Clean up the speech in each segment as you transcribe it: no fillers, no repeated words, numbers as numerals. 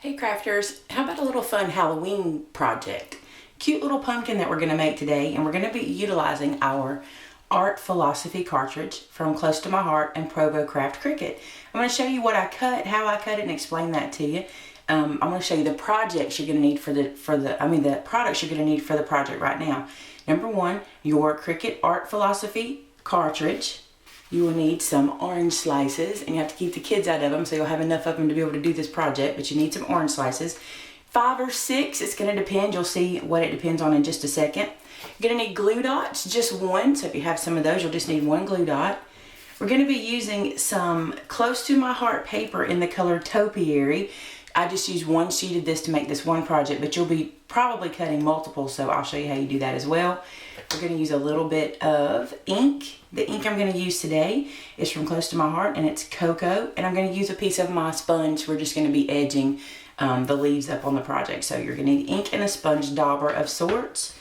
Hey crafters, how about a little fun Halloween project? Cute little pumpkin that we're going to make today, and we're going to be utilizing our Art Philosophy cartridge from Close to My Heart and Provo Craft Cricut. I'm going to show you what I cut, how I cut it, and explain that to you. I'm going to show you the projects you're going to need the products you're going to need for the project right now. Number one, your Cricut Art Philosophy cartridge. You will need some orange slices, and you have to keep the kids out of them so you'll have enough of them to be able to do this project, but you need some orange slices. 5 or 6, it's going to depend. You'll see what it depends on in just a second. You're going to need glue dots, just one, so if you have some of those, you'll just need one glue dot. We're going to be using some Close to My Heart paper in the color Topiary. I just used one sheet of this to make this one project, but you'll be probably cutting multiple, so I'll show you how you do that as well. We're going to use a little bit of ink. The ink I'm going to use today is from Close to My Heart, and it's cocoa, and I'm going to use a piece of my sponge. We're just going to be edging the leaves up on the project. So you're going to need ink and a sponge dauber of sorts.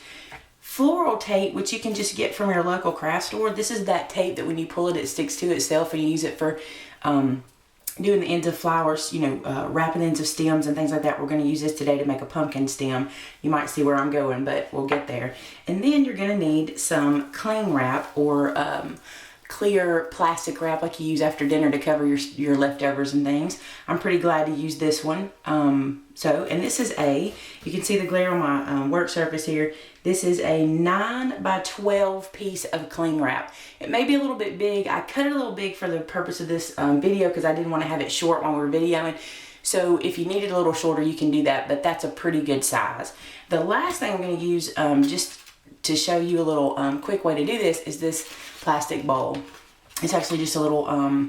Floral tape, which you can just get from your local craft store. This is that tape that when you pull it, it sticks to itself, and you use it for doing the ends of flowers, wrapping ends of stems and things like that. We're going to use this today to make a pumpkin stem. You might see where I'm going, but we'll get there. And then you're going to need some cling wrap or clear plastic wrap like you use after dinner to cover your leftovers and things. I'm pretty glad to use this one. And this is you can see the glare on my work surface here. This is a 9 by 12 piece of cling wrap. It may be a little bit big. I cut it a little big for the purpose of this video because I didn't want to have it short while we were videoing. So if you need it a little shorter, you can do that, but that's a pretty good size. The last thing I'm going to use just to show you a little quick way to do this is this plastic bowl. It's actually just a little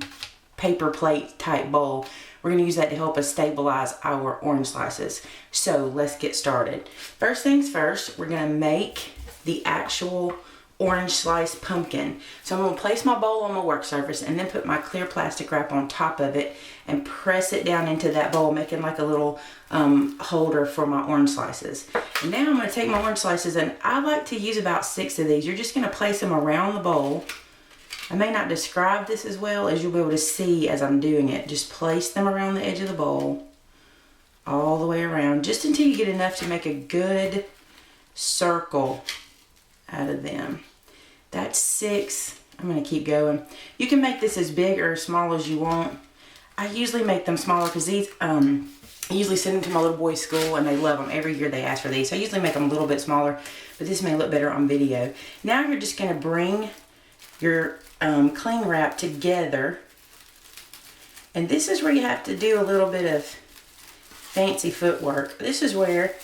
paper plate type bowl. We're going to use that to help us stabilize our orange slices. So let's get started. First things first, we're going to make the actual orange slice pumpkin. So I'm going to place my bowl on my work surface and then put my clear plastic wrap on top of it and press it down into that bowl, making like a little holder for my orange slices. And now I'm going to take my orange slices, and I like to use about 6 of these. You're just going to place them around the bowl. I may not describe this as well as you'll be able to see as I'm doing it. Just place them around the edge of the bowl, all the way around, just until you get enough to make a good circle out of them. That's 6. I'm going to keep going. You can make this as big or as small as you want. I usually make them smaller because these, I usually send them to my little boys' school and they love them. Every year they ask for these. So I usually make them a little bit smaller, but this may look better on video. Now you're just going to bring your cling wrap together, and this is where you have to do a little bit of fancy footwork. This is where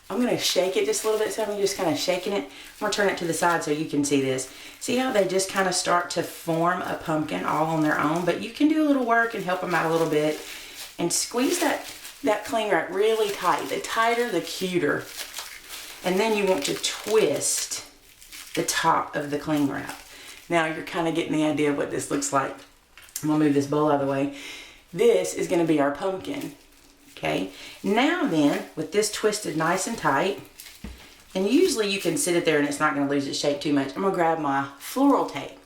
I'm going to shake it just a little bit, so I'm just kind of shaking it. I'm going to turn it to the side so you can see this. See how they just kind of start to form a pumpkin all on their own, but you can do a little work and help them out a little bit, and squeeze that cling wrap really tight. The tighter, the cuter. And then you want to twist the top of the cling wrap. Now you're kind of getting the idea of what this looks like. I'm going to move this bowl out of the way. This is going to be our pumpkin. Okay. Now then, with this twisted nice and tight, and usually you can sit it there and it's not going to lose its shape too much. I'm going to grab my floral tape.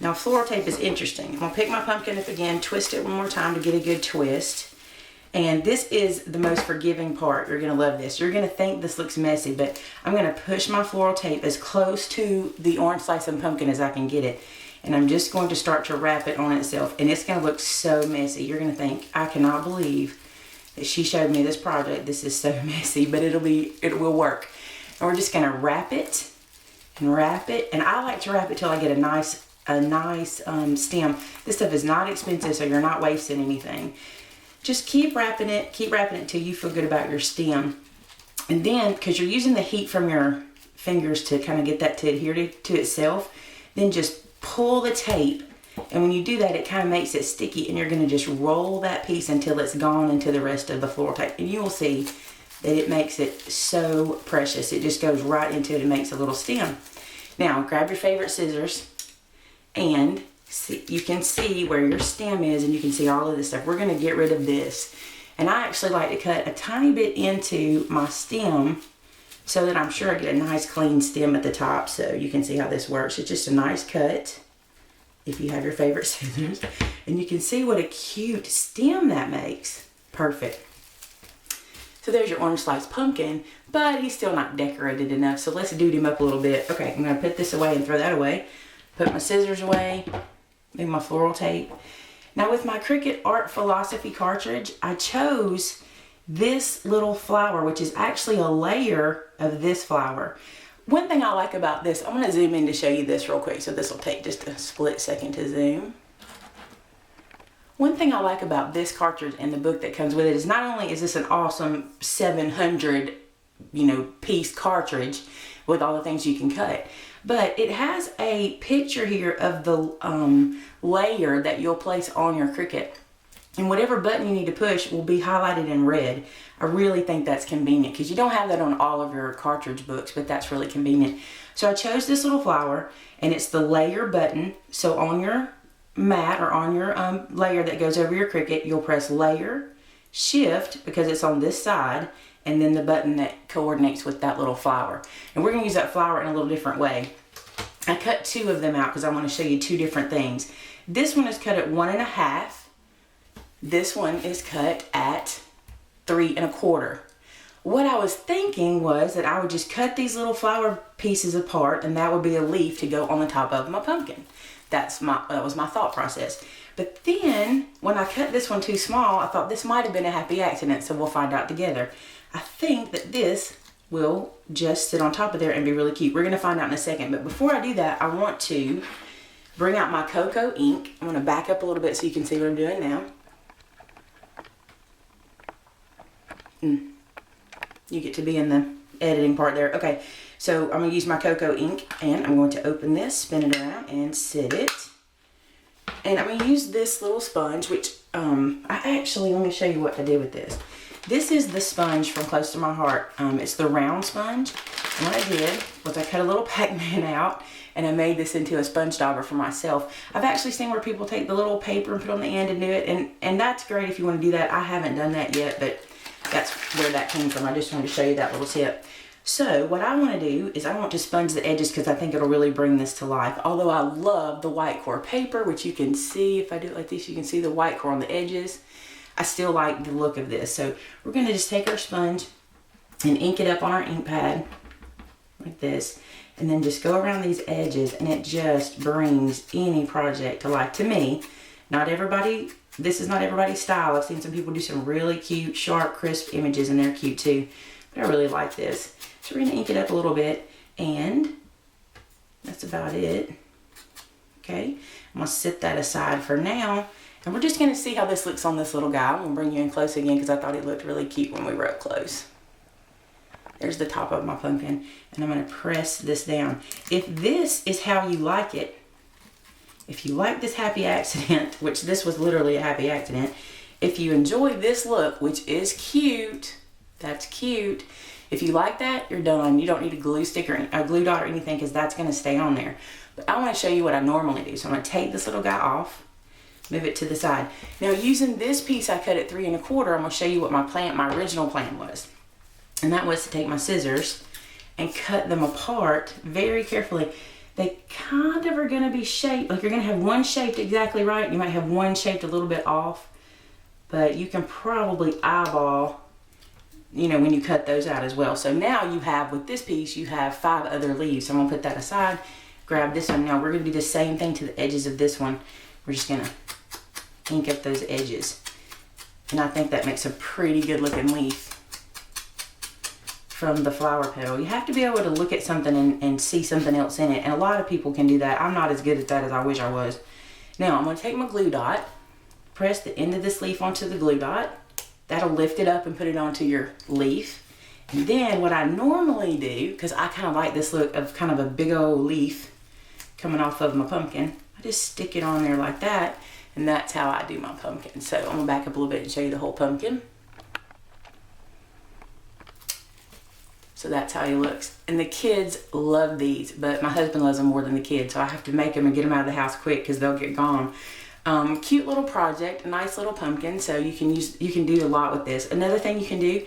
Now floral tape is interesting. I'm going to pick my pumpkin up again, twist it one more time to get a good twist. And this is the most forgiving part. You're going to love this. You're going to think this looks messy, but I'm going to push my floral tape as close to the orange slice of pumpkin as I can get it. And I'm just going to start to wrap it on itself. And it's going to look so messy. You're going to think, I cannot believe that she showed me this project. This is so messy, but it will work. And we're just going to wrap it and wrap it. And I like to wrap it till I get a nice stem. This stuff is not expensive, so you're not wasting anything. Just keep wrapping it till you feel good about your stem. And then, because you're using the heat from your fingers to kind of get that to adhere to itself, then just pull the tape. And when you do that, it kind of makes it sticky, and you're going to just roll that piece until it's gone into the rest of the floral tape. And you will see that it makes it so precious. It just goes right into it and makes a little stem. Now, grab your favorite scissors, and you can see where your stem is, and you can see all of this stuff. We're going to get rid of this. And I actually like to cut a tiny bit into my stem so that I'm sure I get a nice clean stem at the top. So you can see how this works. It's just a nice cut if you have your favorite scissors. And you can see what a cute stem that makes. Perfect. So there's your orange slice pumpkin, but he's still not decorated enough. So let's dude him up a little bit. Okay, I'm gonna put this away and throw that away. Put my scissors away, move my floral tape. Now with my Cricut Art Philosophy cartridge, I chose this little flower, which is actually a layer of this flower. One thing I like about this, I'm gonna zoom in to show you this real quick, so this will take just a split second to zoom. One thing I like about this cartridge and the book that comes with it is not only is this an awesome 700, piece cartridge with all the things you can cut, but it has a picture here of the layer that you'll place on your Cricut. And whatever button you need to push will be highlighted in red. I really think that's convenient because you don't have that on all of your cartridge books, but that's really convenient. So I chose this little flower, and it's the layer button. So on your mat or on your layer that goes over your Cricut, you'll press layer, shift, because it's on this side, and then the button that coordinates with that little flower. And we're gonna use that flower in a little different way. I cut two of them out because I want to show you two different things. This one is cut at 1 1/2. This one is cut at 3 1/4. What I was thinking was that I would just cut these little flower pieces apart, and that would be a leaf to go on the top of my pumpkin. That was my thought process. But then when I cut this one too small, I thought this might have been a happy accident, so we'll find out together. I think that this will just sit on top of there and be really cute. We're gonna find out in a second, but before I do that, I want to bring out my cocoa ink. I'm gonna back up a little bit so you can see what I'm doing now. You get to be in the editing part there. Okay, so I'm gonna use my cocoa ink, and I'm going to open this, spin it around, and sit it. And I'm gonna use this little sponge, which let me show you what I did with this. This is the sponge from Close to My Heart. It's the round sponge. And what I did was I cut a little Pac-Man out, and I made this into a sponge dauber for myself. I've actually seen where people take the little paper and put it on the end and do it, and that's great if you want to do that. I haven't done that yet, but that's where that came from. I just wanted to show you that little tip. So what I want to do is I want to sponge the edges because I think it'll really bring this to life. Although I love the white core paper, which you can see, if I do it like this, you can see the white core on the edges. I still like the look of this. So we're going to just take our sponge and ink it up on our ink pad like this, and then just go around these edges, and it just brings any project to life. To me, this is not everybody's style. I've seen some people do some really cute, sharp, crisp images, and they're cute too. But I really like this. So we're going to ink it up a little bit, and that's about it. Okay, I'm going to set that aside for now. And we're just going to see how this looks on this little guy. I'm going to bring you in close again because I thought it looked really cute when we were up close. There's the top of my pumpkin, and I'm going to press this down. If this is how you like it, if you like this happy accident, which this was literally a happy accident, if you enjoy this look, which is cute, that's cute. If you like that, you're done. You don't need a glue stick or a glue dot or anything because that's going to stay on there. But I want to show you what I normally do. So I'm going to take this little guy off, move it to the side. Now using this piece I cut at 3 1/4, I'm going to show you what my original plan was. And that was to take my scissors and cut them apart very carefully. They kind of are going to be shaped, like you're going to have one shaped exactly right. You might have one shaped a little bit off, but you can probably eyeball, when you cut those out as well. So now you have, with this piece, you have 5 other leaves. So I'm going to put that aside, grab this one. Now we're going to do the same thing to the edges of this one. We're just going to ink up those edges. And I think that makes a pretty good looking leaf from the flower petal. You have to be able to look at something and see something else in it. And a lot of people can do that. I'm not as good at that as I wish I was. Now I'm going to take my glue dot, press the end of this leaf onto the glue dot. That'll lift it up and put it onto your leaf. And then what I normally do, because I kind of like this look of kind of a big old leaf coming off of my pumpkin, I just stick it on there like that, and that's how I do my pumpkin. So I'm going to back up a little bit and show you the whole pumpkin. So that's how he looks. And the kids love these, but my husband loves them more than the kids, so I have to make them and get them out of the house quick because they'll get gone. Cute little project, nice little pumpkin, so you can do a lot with this. Another thing you can do,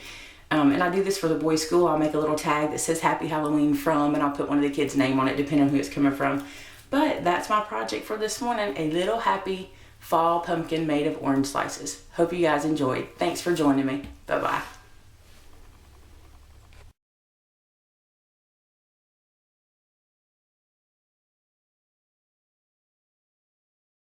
and I do this for the boys' school, I'll make a little tag that says Happy Halloween from, and I'll put one of the kids' name on it depending on who it's coming from. But that's my project for this morning, a little happy fall pumpkin made of orange slices. Hope you guys enjoyed. Thanks for joining me. Bye-bye.